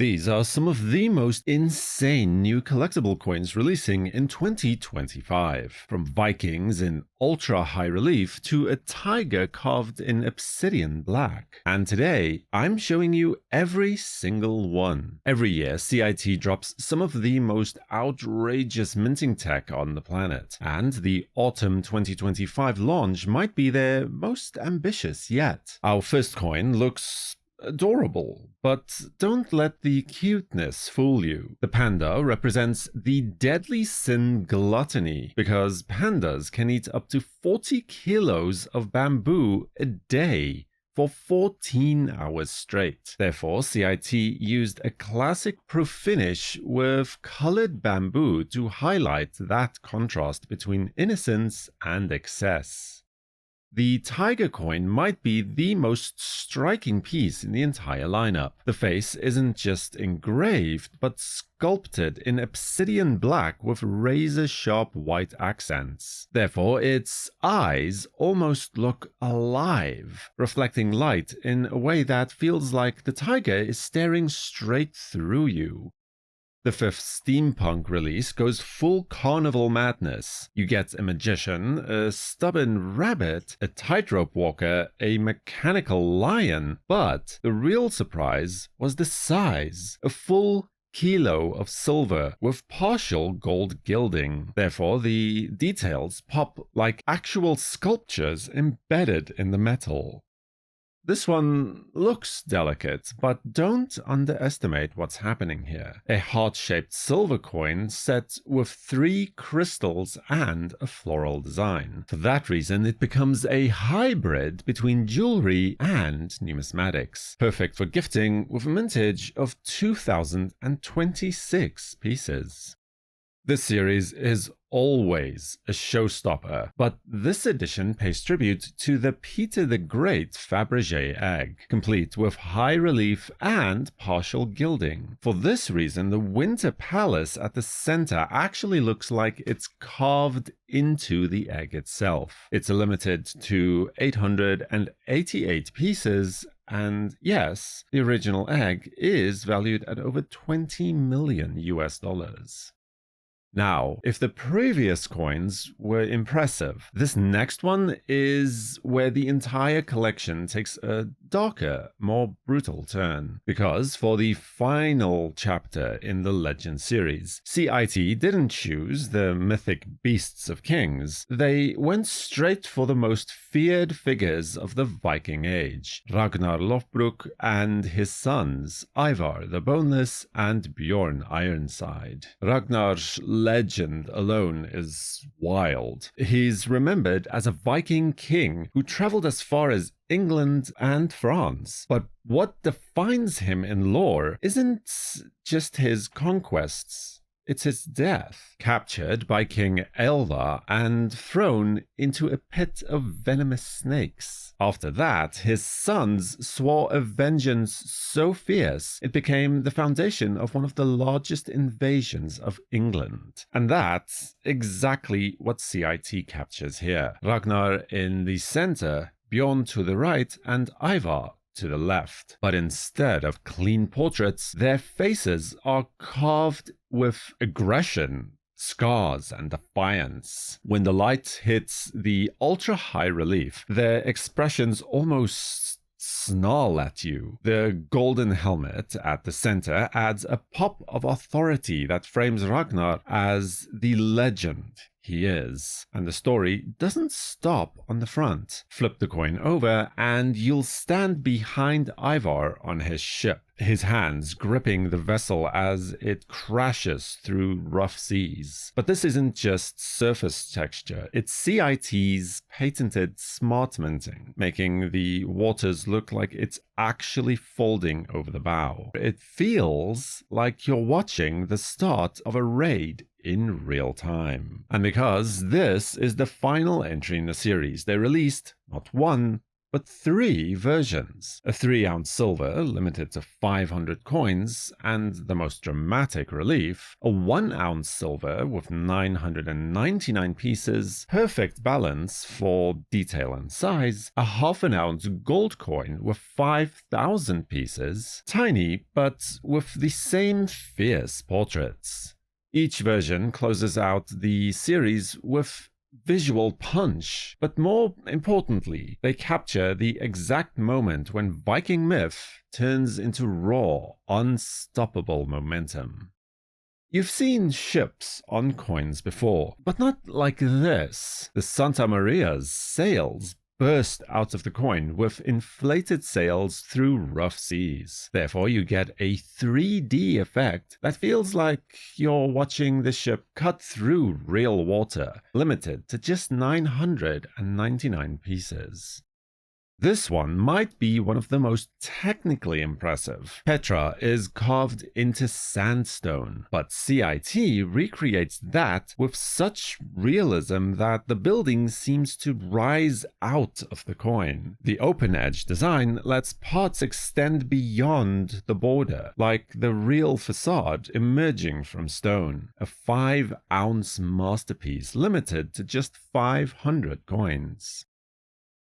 These are some of the most insane new collectible coins releasing in 2025, from Vikings in ultra high relief to a tiger carved in obsidian black. And today, I'm showing you every single one. Every year, CIT drops some of the most outrageous minting tech on the planet, and the autumn 2025 launch might be their most ambitious yet. Our first coin looks adorable, but don't let the cuteness fool you. The panda represents the deadly sin Gluttony, because pandas can eat up to 40 kilos of bamboo a day for 14 hours straight. Therefore, CIT used a classic proof finish with colored bamboo to highlight that contrast between innocence and excess. The tiger coin might be the most striking piece in the entire lineup. The face isn't just engraved, but sculpted in obsidian black with razor-sharp white accents. Therefore, its eyes almost look alive, reflecting light in a way that feels like the tiger is staring straight through you. The fifth Steampunk release goes full carnival madness. You get a magician, a stubborn rabbit, a tightrope walker, a mechanical lion, but the real surprise was the size. A full kilo of silver with partial gold gilding. Therefore, the details pop like actual sculptures embedded in the metal. This one looks delicate, but don't underestimate what's happening here. A heart-shaped silver coin set with 3 crystals and a floral design. For that reason, it becomes a hybrid between jewelry and numismatics. Perfect for gifting with a mintage of 2026 pieces. This series is always a showstopper, but this edition pays tribute to the Peter the Great Faberge egg, complete with high relief and partial gilding. For this reason, the Winter Palace at the center actually looks like it's carved into the egg itself. It's limited to 888 pieces, and yes, the original egg is valued at over $20 million US. Now, if the previous coins were impressive, this next one is where the entire collection takes a darker, more brutal turn. Because for the final chapter in the Legend series, CIT didn't choose the mythic beasts of kings. They went straight for the most feared figures of the Viking age, Ragnar Lothbrok and his sons, Ivar the Boneless and Bjorn Ironside. Ragnar's legend alone is wild. He's remembered as a Viking king who traveled as far as England and France. But what defines him in lore isn't just his conquests. It's his death, captured by King Elva and thrown into a pit of venomous snakes. After that, his sons swore a vengeance so fierce it became the foundation of one of the largest invasions of England. And that's exactly what CIT captures here. Ragnar in the center, Bjorn to the right, and Ivar to the left. But instead of clean portraits, their faces are carved with aggression, scars, and defiance. When the light hits the ultra-high relief, their expressions almost snarl at you. The golden helmet at the center adds a pop of authority that frames Ragnar as the legend he is. And the story doesn't stop on the front. Flip the coin over and you'll stand behind Ivar on his ship, his hands gripping the vessel as it crashes through rough seas. But this isn't just surface texture, it's CIT's patented smart minting, making the waters look like it's actually folding over the bow. It feels like you're watching the start of a raid in real time. And because this is the final entry in the series, they released not 1, but 3 versions. A 3-ounce silver, limited to 500 coins, and the most dramatic relief, a 1-ounce silver with 999 pieces, perfect balance for detail and size, a half-an-ounce gold coin with 5,000 pieces, tiny but with the same fierce portraits. Each version closes out the series with visual punch, but more importantly, they capture the exact moment when Viking myth turns into raw, unstoppable momentum. You've seen ships on coins before, but not like this. The Santa Maria's sails burst out of the coin with inflated sails through rough seas. Therefore, you get a 3D effect that feels like you're watching the ship cut through real water, limited to just 999 pieces. This one might be one of the most technically impressive. Petra is carved into sandstone, but CIT recreates that with such realism that the building seems to rise out of the coin. The open-edge design lets parts extend beyond the border, like the real facade emerging from stone. A 5-ounce masterpiece limited to just 500 coins.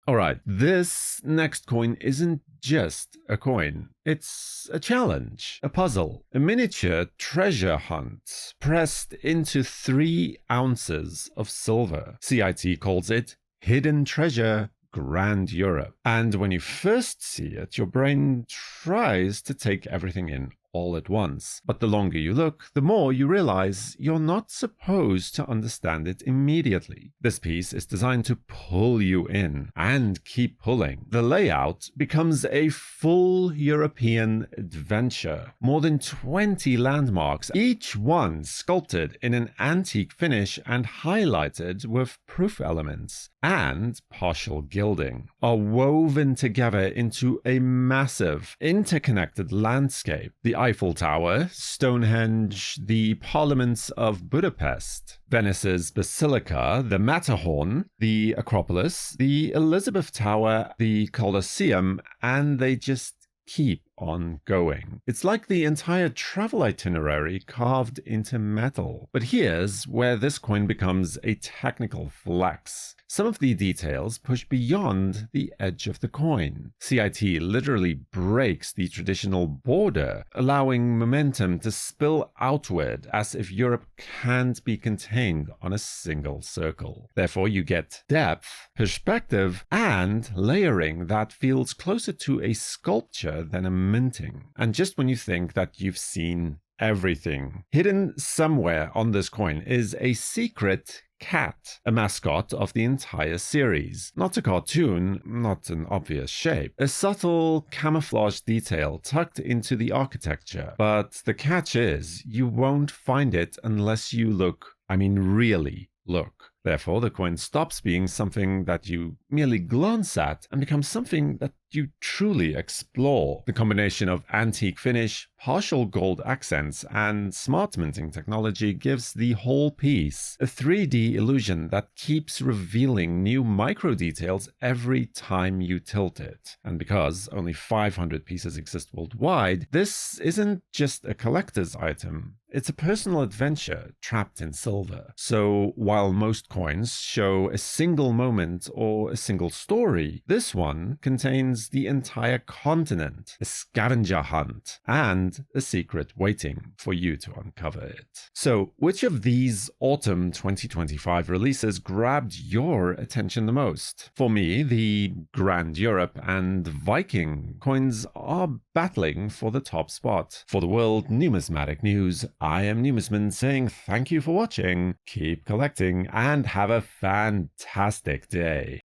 Alright, this next coin isn't just a coin. It's a challenge, a puzzle, a miniature treasure hunt pressed into 3 ounces of silver. CIT calls it Hidden Treasure Grand Europe. And when you first see it, your brain tries to take everything in all at once. But the longer you look, the more you realize you're not supposed to understand it immediately. This piece is designed to pull you in and keep pulling. The layout becomes a full European adventure. More than 20 landmarks, each one sculpted in an antique finish and highlighted with proof elements and partial gilding, are woven together into a massive, interconnected landscape. The Eiffel Tower, Stonehenge, the parliaments of Budapest, Venice's Basilica, the Matterhorn, the Acropolis, the Elizabeth Tower, the Colosseum, and they just keep on going. It's like the entire travel itinerary carved into metal. But here's where this coin becomes a technical flex. Some of the details push beyond the edge of the coin. CIT literally breaks the traditional border, allowing momentum to spill outward as if Europe can't be contained on a single circle. Therefore, you get depth, perspective, and layering that feels closer to a sculpture than a minting. And just when you think that you've seen everything, hidden somewhere on this coin is a secret cat, a mascot of the entire series. Not a cartoon, not an obvious shape. A subtle camouflage detail tucked into the architecture. But the catch is, you won't find it unless you look, really look. Therefore, the coin stops being something that you merely glance at and becomes something that you truly explore. The combination of antique finish, partial gold accents, and smart minting technology gives the whole piece a 3D illusion that keeps revealing new micro details every time you tilt it. And because only 500 pieces exist worldwide, this isn't just a collector's item. It's a personal adventure trapped in silver. So while most coins show a single moment or a single story, this one contains the entire continent, a scavenger hunt, and a secret waiting for you to uncover it. So, which of these autumn 2025 releases grabbed your attention the most? For me, the Grand Europe and Viking coins are battling for the top spot. For the World Numismatic News, I am Numisman saying thank you for watching, keep collecting, and have a fantastic day.